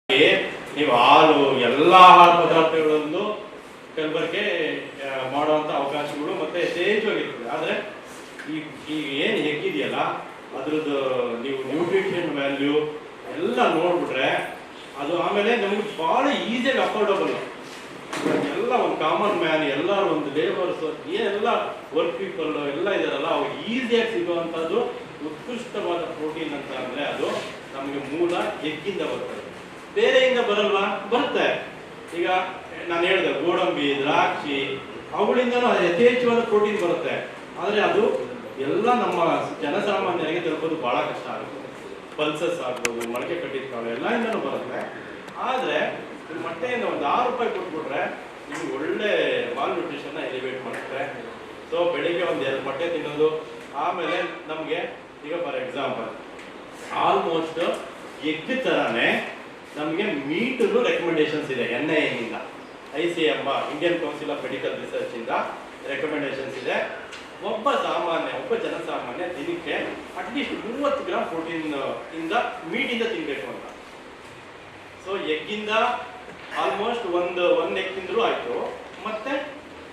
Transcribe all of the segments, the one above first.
ನೀವು ಹಾಲು ಎಲ್ಲ ಆಹಾರ ಪದಾರ್ಥಗಳನ್ನು ಕಲಬೆರಕೆ ಮಾಡುವಂಥ ಅವಕಾಶಗಳು ಮತ್ತೆ ಯಥೇಚ್ಛವಾಗಿರ್ತದೆ. ಆದರೆ ಈಗ ಏನು ಹೆಗ್ಗಿದೆಯಲ್ಲ ಅದ್ರದ್ದು ನೀವು ನ್ಯೂಟ್ರಿಷನ್ ವ್ಯಾಲ್ಯೂ ಎಲ್ಲ ನೋಡ್ಬಿಟ್ರೆ ಅದು ಆಮೇಲೆ ನಮ್ಗೆ ಭಾಳ ಈಸಿಯಾಗಿ ಅಫೋರ್ಡಬಲ್. ಎಲ್ಲ ಒಂದು ಕಾಮನ್ ಮ್ಯಾನ್, ಎಲ್ಲರೂ ಒಂದು ಲೇಬರ್ಸ್, ಏನೆಲ್ಲ ವರ್ಕ್ ಪೀಪಲ್ ಎಲ್ಲ ಇದಾರಲ್ಲ, ಅವ್ರು ಈಸಿಯಾಗಿ ಸಿಗುವಂಥದ್ದು ಉತ್ಕೃಷ್ಟವಾದ ಪ್ರೋಟೀನ್ ಅಂತ ಅಂದರೆ ಅದು ನಮಗೆ ಮೂಲ ಎಗ್ಗಿಂದ ಬರ್ತದೆ. ಬೇರೆಯಿಂದ ಬರಲ್ವಾ? ಬರುತ್ತೆ. ಈಗ ನಾನು ಹೇಳಿದೆ ಗೋಡಂಬಿ, ದ್ರಾಕ್ಷಿ, ಅವುಗಳಿಂದನೂ ಯಥೇಚ್ಛವಾದ ಪ್ರೋಟೀನ್ ಬರುತ್ತೆ. ಆದರೆ ಅದು ಎಲ್ಲ ನಮ್ಮ ಜನಸಾಮಾನ್ಯರಿಗೆ ತಲುಪೋದು ಬಹಳ ಕಷ್ಟ ಆಗುತ್ತೆ. ಪಲ್ಸಸ್ ಆಗ್ಬೋದು, ಮೊಳಕೆ ಕಟ್ಟಿದ ಕಾಳು ಎಲ್ಲದಿಂದನೂ ಬರುತ್ತೆ. ಆದರೆ ಮೊಟ್ಟೆಯಿಂದ ಒಂದು 6 ರೂಪಾಯಿ ಕೊಟ್ಬಿಟ್ರೆ ನಿಮ್ಗೆ ಒಳ್ಳೆ ಮಾಲ್ ನ್ಯೂಟ್ರಿಷನ್ನ ಎಲಿವೇಟ್ ಮಾಡುತ್ತೆ. ಸೊ ಬೆಳಿಗ್ಗೆ ಒಂದು 2 ಮೊಟ್ಟೆ ತಿನ್ನೋದು, ಆಮೇಲೆ ನಮಗೆ ಈಗ ಫಾರ್ ಎಕ್ಸಾಂಪಲ್ ಆಲ್ಮೋಸ್ಟ್ ಎಗ್ ಥರನೇ ನಮಗೆ ಮೀಟನ್ನು ರೆಕಮೆಂಡೇಶನ್ಸ್ ಇದೆ NIN-ಇಂದ, ICM Indian council of medical research ಇಂದ ರೆಕಮೆಂಡೇಶನ್ಸ್ ಇದೆ. ಒಬ್ಬ ಜನಸಾಮಾನ್ಯ ದಿನಕ್ಕೆ ಅಟ್ಲೀಸ್ಟ್ 30 ಗ್ರಾಮ್ ಪ್ರೋಟೀನ್ ಇಂದ ಮೀಟಿಂದ ತಿನ್ನಬೇಕು ಅಂತ. ಸೊ ಎಗ್ಗಿಂದ ಆಲ್ಮೋಸ್ಟ್ ಒಂದು ಎಗ್ ತಿಂದರೂ ಆಯಿತು. ಮತ್ತೆ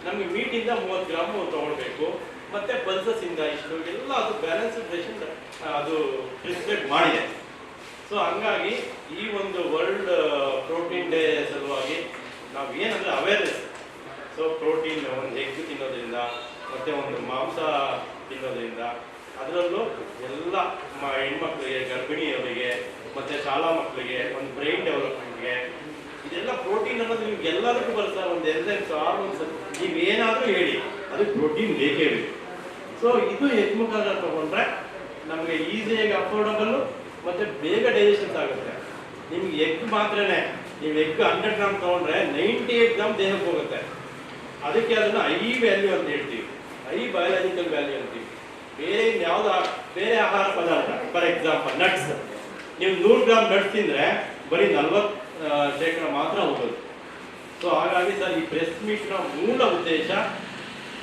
ನಮಗೆ ಮೀಟಿಂದ 30 ಗ್ರಾಮ್ ತಗೊಳ್ಬೇಕು. ಮತ್ತೆ ಪಲ್ಸಸ್ ಇಂದ ಇಷ್ಟು ಎಲ್ಲ ಅದು ಬ್ಯಾಲೆನ್ಸ್ಡ್ ರೇಷನ್ ಅದು ಪ್ರಿಸ್ಕ್ರೈಬ್ ಮಾಡಿದೆ. ಸೊ ಹಂಗಾಗಿ ಈ ಒಂದು ವರ್ಲ್ಡ್ ಪ್ರೋಟೀನ್ ಡೇ ಸಲುವಾಗಿ ನಾವು ಏನಂದ್ರೆ ಅವೇರ್ನೆಸ್. ಸೊ ಪ್ರೋಟೀನ್ ಒಂದು ಎಗ್ ತಿನ್ನೋದ್ರಿಂದ ಮತ್ತೆ ಒಂದು ಮಾಂಸ ತಿನ್ನೋದ್ರಿಂದ, ಅದರಲ್ಲೂ ಎಲ್ಲ ಹೆಣ್ಮಕ್ಳಿಗೆ, ಗರ್ಭಿಣಿಯವರಿಗೆ, ಮತ್ತೆ ಶಾಲಾ ಮಕ್ಕಳಿಗೆ, ಒಂದು ಬ್ರೈನ್ ಡೆವಲಪ್ಮೆಂಟ್ಗೆ ಇದೆಲ್ಲ ಪ್ರೋಟೀನ್ ಅನ್ನೋದು ನಿಮ್ಗೆ ಎಲ್ಲದಕ್ಕೂ ಬರುತ್ತೆ. ಒಂದು ಎನ್ಸೈಮ್ಸ್, ಹಾರ್ಮೋನ್ಸ್, ನೀವೇನಾದರೂ ಹೇಳಿ ಅದು ಪ್ರೋಟೀನ್ ಬೇಕೇ ಬೇಕು. ಸೊ ಇದು ಎಗ್ ಮುಖಾಂತರ ತಗೊಂಡ್ರೆ ನಮಗೆ ಈಸಿಯಾಗಿ ಅಫೋರ್ಡಬಲ್ ಮತ್ತೆ ಬೇಗ ಡೈಜೆಷನ್ಸ್ ಆಗುತ್ತೆ. ನಿಮ್ಗೆ ಎಗ್ ಮಾತ್ರನೇ, ನೀವು ಎಗ್ 100 ಗ್ರಾಮ್ ತಗೊಂಡ್ರೆ 98 ಗ್ರಾಮ್ ದೇಹಕ್ಕೆ ಹೋಗುತ್ತೆ. ಅದಕ್ಕೆ ಅದನ್ನು ಹೈ ವ್ಯಾಲ್ಯೂ ಅಂತ ಹೇಳ್ತೀವಿ, ಹೈ ಬಯಾಲಜಿಕಲ್ ವ್ಯಾಲ್ಯೂ ಅಂತೀವಿ. ಬೇರೆ ಆಹಾರ ಪದಾರ್ಥ ಫಾರ್ ಎಕ್ಸಾಂಪಲ್ ನಟ್ಸ್, ನೀವು 100 ಗ್ರಾಮ್ ನಟ್ಸ್ ತಿಂದರೆ ಬರೀ 40% ಮಾತ್ರ ಹೋಗೋದು. ಸೊ ಹಾಗಾಗಿ ಸರ್ ಈ ಬ್ರೆಸ್ಟ್ ಮೀಟ್ನ ಮೂಲ ಉದ್ದೇಶ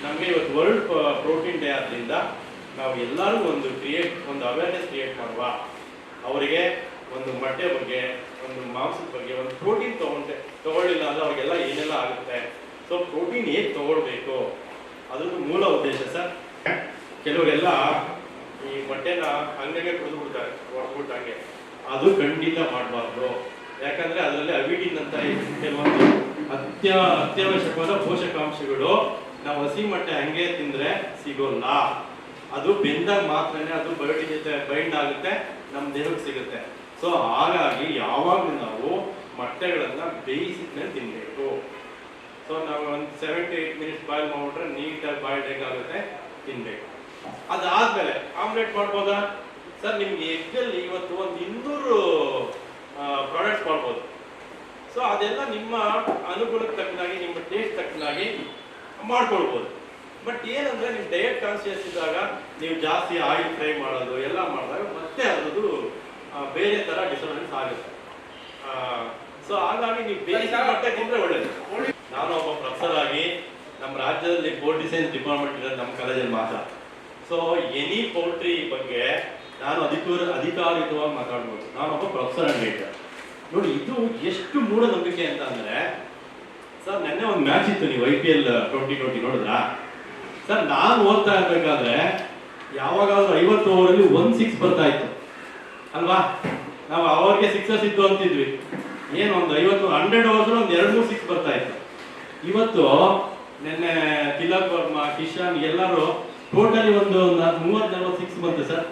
ನಮಗೆ ಇವತ್ತು ವರ್ಲ್ಡ್ ಪ್ರೋಟೀನ್ ಡೇ ಆದ್ದರಿಂದ ನಾವು ಎಲ್ಲರೂ ಒಂದು ಅವೇರ್ನೆಸ್ ಕ್ರಿಯೇಟ್ ಮಾಡುವ. ಅವರಿಗೆ ಒಂದು ಮೊಟ್ಟೆ ಬಗ್ಗೆ, ಒಂದು ಮಾಂಸದ ಬಗ್ಗೆ, ಒಂದು ಪ್ರೋಟೀನ್ ತಗೊಳ್ಳಿಲ್ಲ ಅಂದರೆ ಅವ್ರಿಗೆಲ್ಲ ಏನೆಲ್ಲ ಆಗುತ್ತೆ. ಸೊ ಪ್ರೋಟೀನ್ ಹೇಗೆ ತಗೊಳ್ಬೇಕು ಅದೊಂದು ಮೂಲ ಉದ್ದೇಶ ಸರ್. ಕೆಲವರೆಲ್ಲ ಈ ಮೊಟ್ಟೆನ ಹಂಗೆ ಕುಡಿದ್ಬಿಡ್ತಾರೆ, ಹೊಡ್ಬಿಟ್ಟಂಗೆ. ಅದು ಖಂಡಿತ ಮಾಡಬಾರ್ದು. ಯಾಕಂದ್ರೆ ಅದರಲ್ಲಿ ಅವಿಡಿನ್ ಅಂತ ಕೆಲವೊಂದು ಅತ್ಯವಶ್ಯಕವಾದ ಪೋಷಕಾಂಶಗಳು ನಾವು ಹಸಿ ಮೊಟ್ಟೆ ಹಂಗೆ ತಿಂದ್ರೆ ಸಿಗೋಲ್ಲ. ಅದು ಬೆಂದಾಗ ಮಾತ್ರನೇ ಅದು ಬಯೋಟಿನ್ ಜೊತೆ ಬೈಂಡ್ ಆಗುತ್ತೆ, ನಮ್ಮ ದೇಹಕ್ಕೆ ಸಿಗುತ್ತೆ. ಸೊ ಹಾಗಾಗಿ ಯಾವಾಗಲೂ ನಾವು ಮೊಟ್ಟೆಗಳನ್ನ ಬೇಯಿಸಿದ್ಮೇಲೆ ತಿನ್ನಬೇಕು. ಸೊ ನಾವು ಒಂದು 7 to 8 ಮಿನಿಟ್ಸ್ ಬಾಯ್ಲ್ ಮಾಡಿಬಿಟ್ರೆ ನೀಟಾಗಿ ಬಾಯ್ಲ್ಡ್ ಎಗ್ ಆಗುತ್ತೆ, ತಿನ್ಬೇಕು. ಅದಾದ್ಮೇಲೆ ಆಮ್ಲೆಟ್ ಮಾಡ್ಬೋದಾ ಸರ್? ನಿಮ್ಗೆ ಎಗ್ಗಲ್ಲಿ ಇವತ್ತು ಒಂದು 200 ಪ್ರಾಡಕ್ಟ್ಸ್ ಮಾಡ್ಬೋದು. ಸೊ ಅದೆಲ್ಲ ನಿಮ್ಮ ಅನುಕೂಲಕ್ಕೆ ತಕ್ಕನಾಗಿ, ನಿಮ್ಮ ಟೇಸ್ಟ್ ತಕ್ಕನಾಗಿ ಮಾಡ್ಕೊಳ್ಬೋದು. ಬಟ್ ಏನಂದ್ರೆ ನೀವು ಡಯಟ್ ಕಾನ್ಶಿಯಸ್ ಇದ್ದಾಗ ನೀವು ಜಾಸ್ತಿ ಆಯಿಲ್ ಫ್ರೈ ಮಾಡೋದು ಎಲ್ಲ ಮಾಡಿದಾಗ ಮತ್ತೆ ಅದರದ್ದು ಬೇರೆ ಥರ ಡಿಸರ್ಡೆನ್ಸ್ ಆಗುತ್ತೆ. ಸೊ ಹಾಗಾಗಿ ನೀವು ಬೇಯಿಸಿದ ಮೊಟ್ಟೆ ತಿಂದರೆ ಒಳ್ಳೇದು. ನಾನು ಒಬ್ಬ ಪ್ರೊಫೆಸರ್ ಆಗಿ ನಮ್ಮ ರಾಜ್ಯದಲ್ಲಿ ಪೋಲ್ಟ್ರಿ ಸೈನ್ಸ್ ಡಿಪಾರ್ಟ್ಮೆಂಟ್ ಇರೋದು ನಮ್ಮ ಕಾಲೇಜಲ್ಲಿ ಮಾತ್ರ. ಸೊ ಎನಿ ಪೌಲ್ಟ್ರಿ ಬಗ್ಗೆ ನಾನು ಅಧಿಕಾರಿತವಾಗಿ ಮಾತಾಡ್ಬೋದು. ನಾನೊಬ್ಬ ಪ್ರೊಫೆಸರ್ ಅಂತ ಹೇಳ್ತಾರೆ. ನೋಡಿ ಇದು ಎಷ್ಟು ಮೂಢನಂಬಿಕೆ ಅಂತ ಅಂದರೆ ಸರ್, ನೆನ್ನೆ ಒಂದು ಮ್ಯಾಚ್ ಇತ್ತು, ನೀವು IPL 2020 ನೋಡಿದ್ರಾ ಸರ್? ನಾನು ಓದ್ತಾ ಇರ್ಬೇಕಾದ್ರೆ ಯಾವಾಗಾದ್ರೂ 50 ಓವರಲ್ಲಿ 1 6 ಬರ್ತಾ ಇತ್ತು ಅಲ್ವಾ? ನಾವು ಅವ್ರಿಗೆ 6 ಇತ್ತು ಅಂತಿದ್ವಿ. ಏನು ಒಂದು 100 ಓವರ್ಸ್ ಒಂದು 2-3 6 ಬರ್ತಾ ಇತ್ತು. ಇವತ್ತು ನಿನ್ನೆ ತಿಲಕ್ ವರ್ಮಾ, ಕಿಶನ್ ಎಲ್ಲರೂ ಟೋಟಲಿ ಒಂದು 30-40 6 ಬಂತು ಸರ್.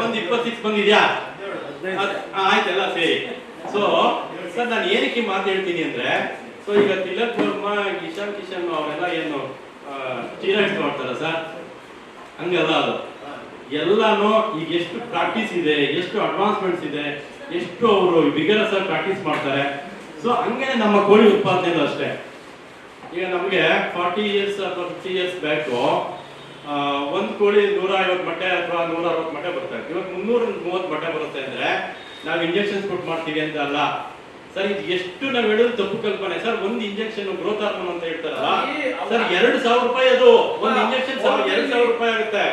ಒಂದು 20 6 ಬಂದಿದ್ಯಾ? ಆಯ್ತಲ್ಲ, ಸರಿ. ಸೊ ಸರ್ ನಾನು ಏನಕ್ಕೆ ಮಾತು ಹೇಳ್ತೀನಿ ಅಂದ್ರೆ, ಸೊ ಈಗ ತಿಲಕ್ ವರ್ಮಾ, ಕಿಶನ್ ಅವರೆಲ್ಲ ಏನು ಸ್ಟೀರಾಯ್ಡ್ಸ್ ಮಾಡ್ತಾರ ಸರ್? ಹಂಗಲ್ಲ. ಅದು ಎಲ್ಲಾನು ಈಗ ಎಷ್ಟು ಪ್ರಾಕ್ಟೀಸ್ ಇದೆ, ಎಷ್ಟು ಅಡ್ವಾನ್ಸ್ಮೆಂಟ್ಸ್ ಇದೆ, ಎಷ್ಟು ಅವರು ವಿಗರಸ್ ಆಗಿ ಪ್ರಾಕ್ಟೀಸ್ ಮಾಡ್ತಾರೆ. ಸೊ ಹಂಗೆ ನಮ್ಮ ಕೋಳಿ ಉತ್ಪಾದನೆ ಅಷ್ಟೇ. ಈಗ ನಮಗೆ 40 years ಅಥವಾ 50 years ಬ್ಯಾಕು ಒಂದು ಕೋಳಿ 150 ಮೊಟ್ಟೆ ಅಥವಾ 160 ಮೊಟ್ಟೆ ಬರ್ತಾ ಇತ್ತು. ಇವಾಗ 330 ಮೊಟ್ಟೆ ಬರುತ್ತೆ ಅಂದ್ರೆ ನಾವು ಇಂಜೆಕ್ಷನ್ಸ್ ಕೊಟ್ಟು ಮಾಡ್ತೀವಿ ಅಂತ ಅಲ್ಲ ಸರ್. ಇದು ಎಷ್ಟು ನಾವು ಹೇಳೋದು ತಪ್ಪು ಕಲ್ಪನೆ ಸರ್. ಒಂದು ಇಂಜೆಕ್ಷನ್ ಗ್ರೋತ್ ಹಾರ್ಮೋನ್ ಅಂತ ಹೇಳ್ತಾರಲ್ಲ ಸರ್, 2000 ರೂಪಾಯಿ ಅದು ಒಂದು ಇಂಜೆಕ್ಷನ್ 2000 ರೂಪಾಯಿ ಆಗುತ್ತೆ.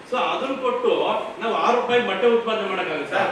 ಸೊ ಅದನ್ನ ಕೊಟ್ಟು ನಾವು 6 ರೂಪಾಯಿ ಮೊಟ್ಟೆ ಉತ್ಪಾದನೆ ಮಾಡಕ್ಕಾಗುತ್ತೆ ಸರ್.